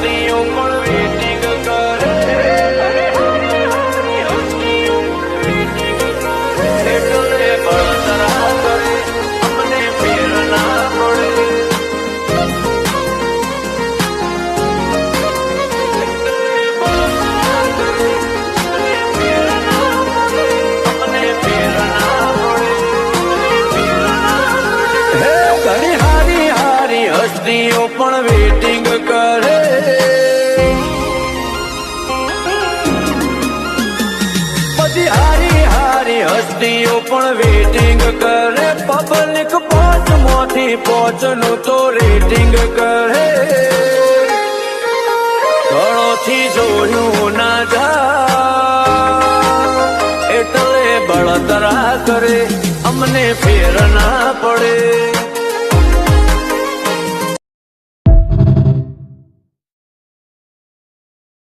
હસ્તીઓ પણ વેટિંગ કરે, એટલે બળતરા કરે, અમને ફેર ના પડે. ઘણી હારી હારી હસ્તીઓ પણ વેટિંગ કરે, બધી હારી હારી હસ્તીઓ પણ વેટિંગ કરે. પબ્લિક 5 માંથી 5 નું તો રેટિંગ કરે. ગળોથી જોયું ના જા એટલે બળતરા કરે, અમને ફેર ના પડે.